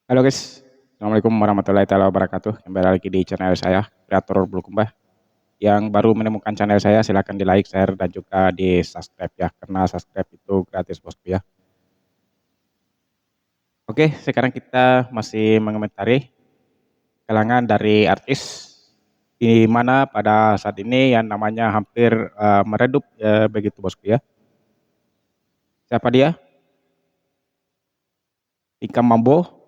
Halo guys, Assalamualaikum warahmatullahi taala wabarakatuh. Kembali lagi di channel saya, Kreator Bulukumba. Yang baru menemukan channel saya, silahkan di like, share, dan juga di subscribe ya. Karena subscribe itu gratis bosku ya. Oke, sekarang kita masih mengomentari kalangan dari artis di mana pada saat ini yang namanya hampir meredup begitu bosku ya. Siapa dia? Pinkan Mambo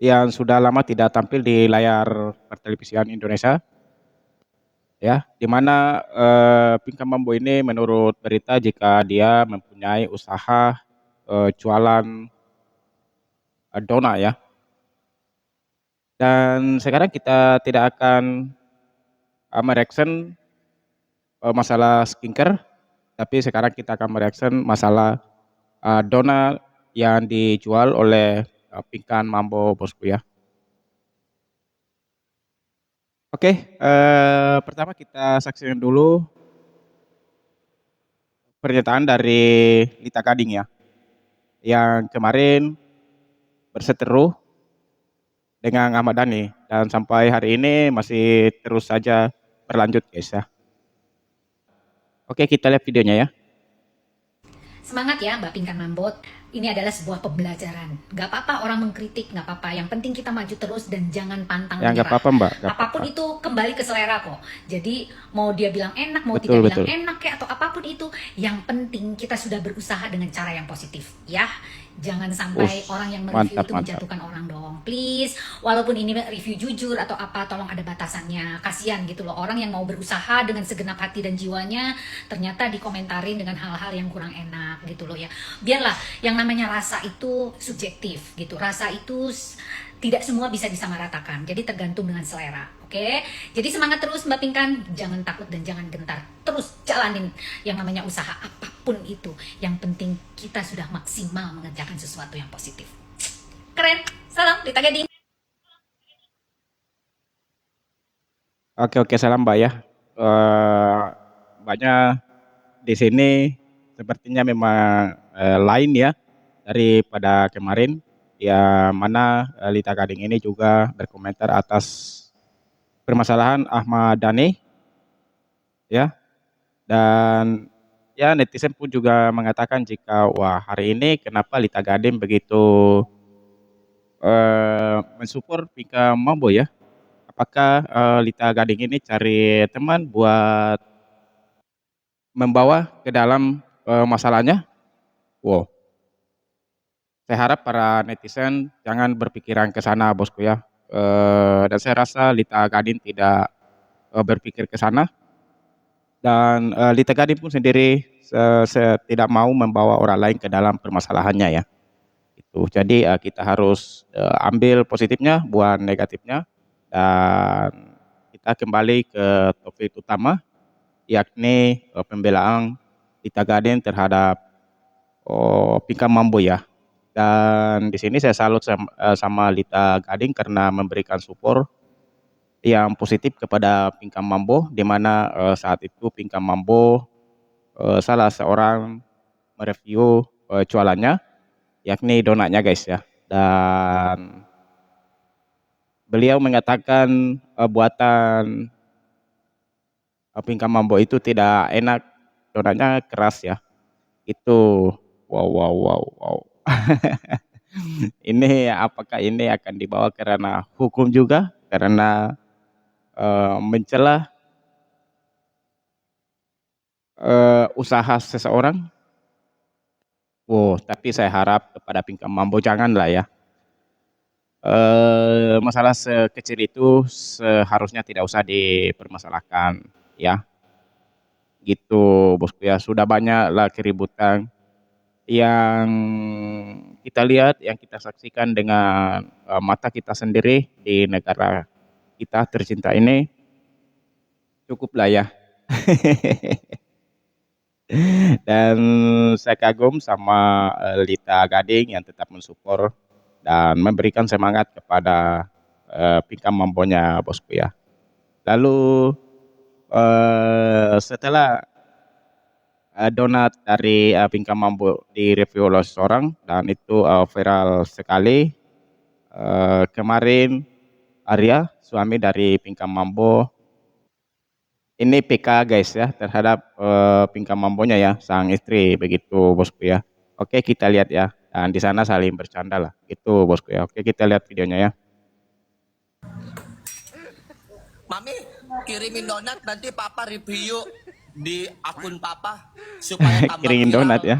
yang sudah lama tidak tampil di layar pertelevisian Indonesia ya, di mana Pinkan Mambo ini menurut berita jika dia mempunyai usaha jualan donat ya. Dan sekarang kita tidak akan mereaction masalah skincare, tapi sekarang kita akan mereaction masalah donat yang dijual oleh Pinkan Mambo bosku ya. Oke, pertama kita saksikan dulu pernyataan dari Lita Gading ya, yang kemarin berseteru dengan Ahmad Dhani dan sampai hari ini masih terus saja berlanjut guys ya. Oke, kita lihat videonya ya. Semangat ya Mbak Pinkan Mambot. Ini adalah sebuah pembelajaran. Gak apa-apa orang mengkritik, gak apa-apa. Yang penting kita maju terus dan jangan pantang Ya nggak menyerah. apa-apa Mbak, nggak apa-apa. Apapun itu kembali ke selera kok. Jadi mau dia bilang enak, mau Betul tidak bilang betul. enak kayak atau apapun itu, yang penting kita sudah berusaha dengan cara yang positif ya. Jangan sampai Us, orang yang mereview mantap itu mantap. menjatuhkan orang dong. Please, walaupun ini review jujur atau apa, tolong ada batasannya. Kasihan gitu loh orang yang mau berusaha dengan segenap hati dan jiwanya ternyata dikomentarin dengan hal-hal yang kurang enak gitu loh ya. Biarlah, yang namanya rasa itu subjektif gitu. Rasa itu tidak semua bisa disamaratakan. Jadi tergantung dengan selera. Oke, jadi semangat terus Mbak Pinkan, jangan takut dan jangan gentar. Terus jalanin yang namanya usaha apapun itu. Yang penting kita sudah maksimal mengerjakan sesuatu yang positif. Keren. Salam Rita Gading. Oke oke, salam Mbak ya. Eh, Mbaknya di sini sepertinya memang lain ya daripada kemarin. Ya mana Lita Gading ini juga berkomentar atas permasalahan Ahmad Dhani ya. Dan ya netizen pun juga mengatakan jika wah hari ini kenapa Lita Gading begitu mensupport Pinkan Mambo ya. Apakah Lita Gading ini cari teman buat membawa ke dalam masalahnya? Wow, saya harap para netizen jangan berpikiran ke sana bosku ya. Dan saya rasa Lita Gading tidak berpikir ke sana dan Lita Gading pun sendiri tidak mau membawa orang lain ke dalam permasalahannya ya. Itu. Jadi kita harus ambil positifnya, buang negatifnya, dan kita kembali ke topik utama, yakni pembelaan Lita Gading terhadap Pinkan Mambo ya. Dan di sini saya salut sama Lita Gading karena memberikan support yang positif kepada Pinkan Mambo, di mana saat itu Pinkan Mambo salah seorang mereview jualannya, yakni donatnya guys ya. Dan beliau mengatakan buatan Pinkan Mambo itu tidak enak, donatnya keras ya. Itu wow wow wow wow. Ini apakah ini akan dibawa ke ranah hukum juga karena mencela usaha seseorang? Wow, tapi saya harap kepada Pinkan Mambo janganlah ya. Masalah sekecil itu seharusnya tidak usah dipermasalahkan ya. Gitu bosku ya, sudah banyak lah keributan yang kita lihat, yang kita saksikan dengan mata kita sendiri di negara kita tercinta ini, cukuplah ya. Dan saya kagum sama Lita Gading yang tetap mensupport dan memberikan semangat kepada Pinkan Mambonya bosku ya. Lalu setelah donat dari Pinkan Mambo di review oleh seseorang dan itu viral sekali, Kemarin Arya, suami dari Pinkan Mambo, ini PK guys ya terhadap Pinkan Mambonya ya, sang istri begitu bosku ya. Oke kita lihat ya, dan di sana saling bercanda lah, itu bosku ya. Oke kita lihat videonya ya. Mami, kirimin donat nanti papa review di akun papa supaya tambah Kiringin viral. donat ya.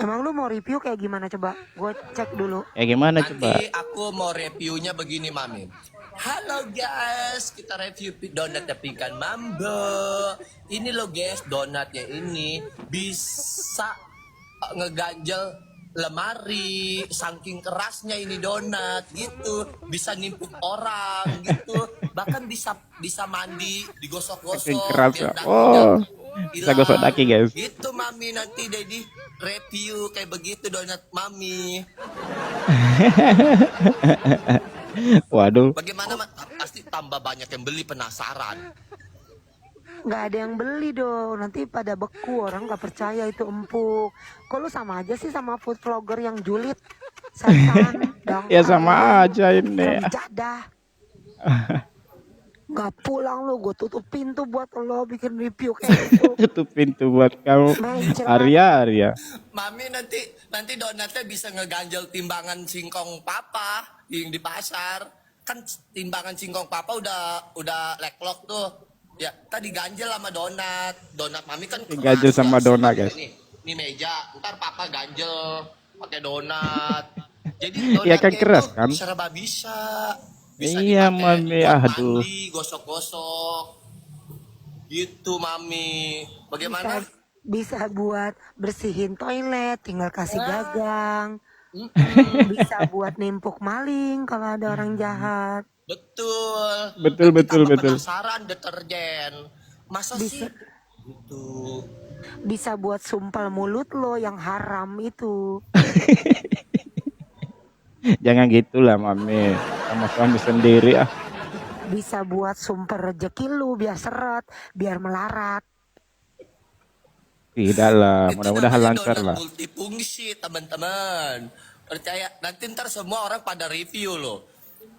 Emang lu mau review kayak gimana coba? Gue cek dulu. Gimana Nanti coba? aku mau reviewnya begini, Mami. Halo guys, kita review donat Pinkan Mambo. Ini loh guys, donatnya ini bisa ngeganjel lemari, saking kerasnya ini donat gitu, bisa nimpuk orang gitu, bahkan bisa mandi, Saking digosok-gosok keras biar ya. dakinya Oh, bisa gosok hilang. daki guys. Gitu mami, nanti Dedi review kayak begitu donat mami. Waduh, Bagaimana pasti tambah banyak yang beli, penasaran. Nggak ada yang beli dong. Nanti pada beku, orang nggak percaya itu empuk. Kok lu sama aja sih sama food vlogger yang julid? Setan, dong. ya sama aja ini. Ram jadah. Nggak pulang lu, gue tutup pintu buat lo bikin review kayak gitu. Tutup pintu buat kamu. Mencret. Arya. Mami nanti donatnya bisa ngeganjel timbangan singkong papa yang di pasar. Kan timbangan singkong papa udah leklok tuh. Ya, tadi ganjel sama donat. Donat mami kan keras. Ganjel sama ya. donat, guys. Ini meja, ntar papa ganjel pakai donat. Jadi Iya donatnya kan keras itu kan? serba bisa. Bisa Iya, dipakai Mami, buat aduh. mandi, gosok-gosok. Gitu mami. Bagaimana? Bisa buat bersihin toilet, tinggal kasih gagang. Bisa buat nimpuk maling kalau ada orang jahat. Betul. Betul, Nanti betul, tambah betul. penasaran deterjen. Masa Bisa. sih? Gitu. Bisa buat sumpel mulut lo yang haram itu. Jangan gitulah Mami, sama suami sendiri ah. Bisa buat sumber rezeki lu biar seret, biar melarat. Tidak lah, Itu mudah-mudahan namanya lancar donat lah. multifungsi teman-teman. Percaya, nanti ntar semua orang pada review loh.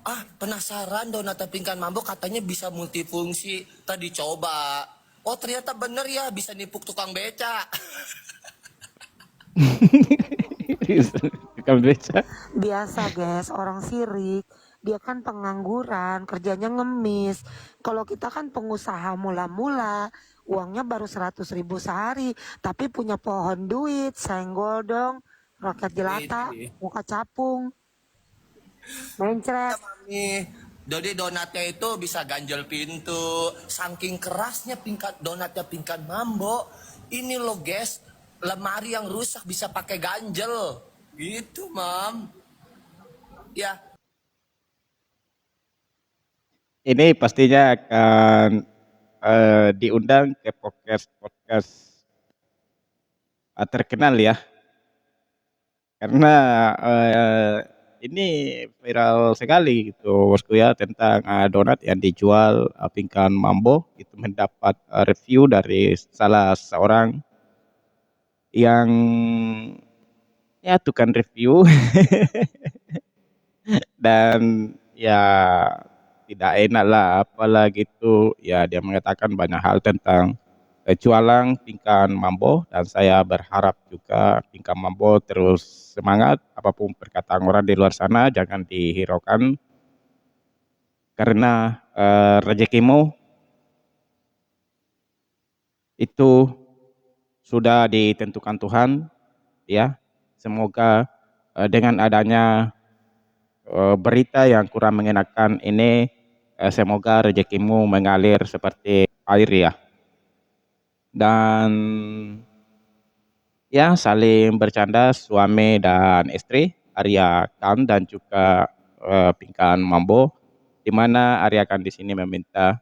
Ah, penasaran donat Pinkan Mambo katanya bisa multifungsi. Tadi coba. Oh ternyata bener ya, bisa nipuk tukang beca. Tukang beca. Biasa guys, orang sirik, dia kan pengangguran, kerjanya ngemis. Kalau kita kan pengusaha mula-mula, uangnya baru 100.000 sehari, tapi punya pohon duit, senggol dong, rakyat jelata, muka capung, mencret. Nih, jadi donatnya itu bisa ganjel pintu. Saking kerasnya donatnya Pinkan Mambo. Ini loh guys, lemari yang rusak bisa pakai ganjel. Gitu, Mam. Ya. Ini pastinya akan diundang ke podcast terkenal ya. Karena ini viral sekali gitu bosku ya, tentang donat yang dijual Pinkan Mambo. Itu mendapat review dari salah seorang yang ya tukang review dan ya tidak enak lah apalah gitu ya, dia mengatakan banyak hal tentang jualan Pinkan Mambo, dan saya berharap juga Pinkan Mambo terus semangat, apapun perkataan orang di luar sana jangan dihiraukan, karena rezekimu itu sudah ditentukan Tuhan ya. Semoga dengan adanya berita yang kurang mengenakan ini, semoga rezekimu mengalir seperti air ya. Dan ya saling bercanda suami dan istri, Arya Khan dan juga Pinkan Mambo, di mana Arya Khan di sini meminta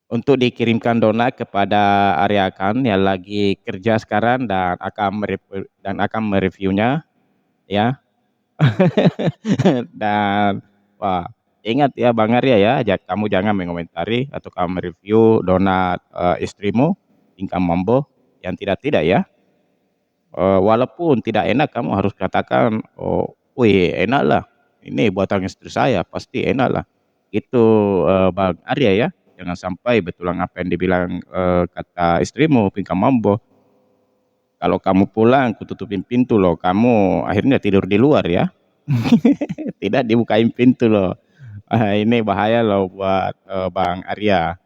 untuk dikirimkan donat kepada Arya Khan yang lagi kerja sekarang dan akan mereviewnya ya. Dan wah, ingat ya Bang Arya ya, kamu jangan mengomentari atau kamu mereview donat istrimu Pinkan Mambo yang tidak-tidak ya. Walaupun tidak enak kamu harus katakan, "Oh, wih enak lah, ini buatan istri saya pasti enak lah." Gitu, Bang Arya ya. Jangan sampai betulan apa yang dibilang, kata istrimu, Pingkan Mambo, kalau kamu pulang kututupin pintu loh, kamu akhirnya tidur di luar ya. Tidak dibukain pintu loh. Ini bahaya loh buat, Bang Arya.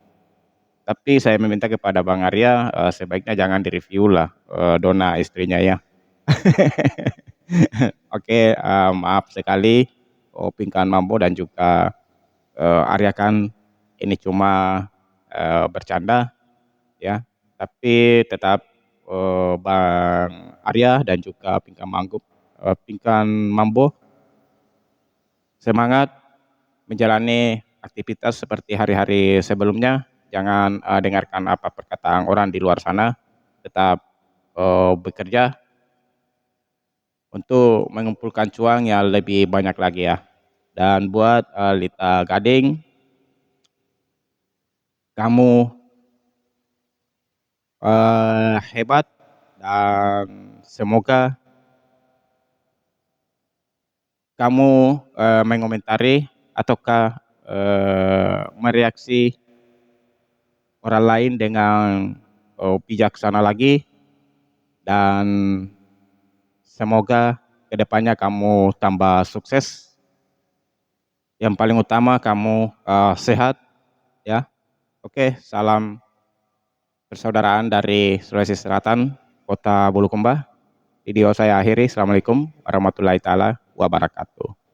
Tapi saya meminta kepada Bang Arya, sebaiknya jangan direview lah, Donna istrinya ya. Oke, maaf sekali, Pingkan Mambo dan juga, Arya kan ini cuma, bercanda ya, tapi tetap, Bang Arya dan juga Pingkan Mambo semangat menjalani aktivitas seperti hari-hari sebelumnya. Jangan, dengarkan apa perkataan orang di luar sana, tetap, bekerja untuk mengumpulkan cuan yang lebih banyak lagi ya. Dan buat, Lita Gading, kamu, hebat dan semoga kamu, mengomentari ataukah, mereaksi orang lain dengan, bijaksana lagi, dan semoga kedepannya kamu tambah sukses. Yang paling utama kamu, sehat ya. Oke, salam persaudaraan dari Sulawesi Selatan, Kota Bulukumba. Video saya akhiri. Assalamualaikum warahmatullahi taala wabarakatuh.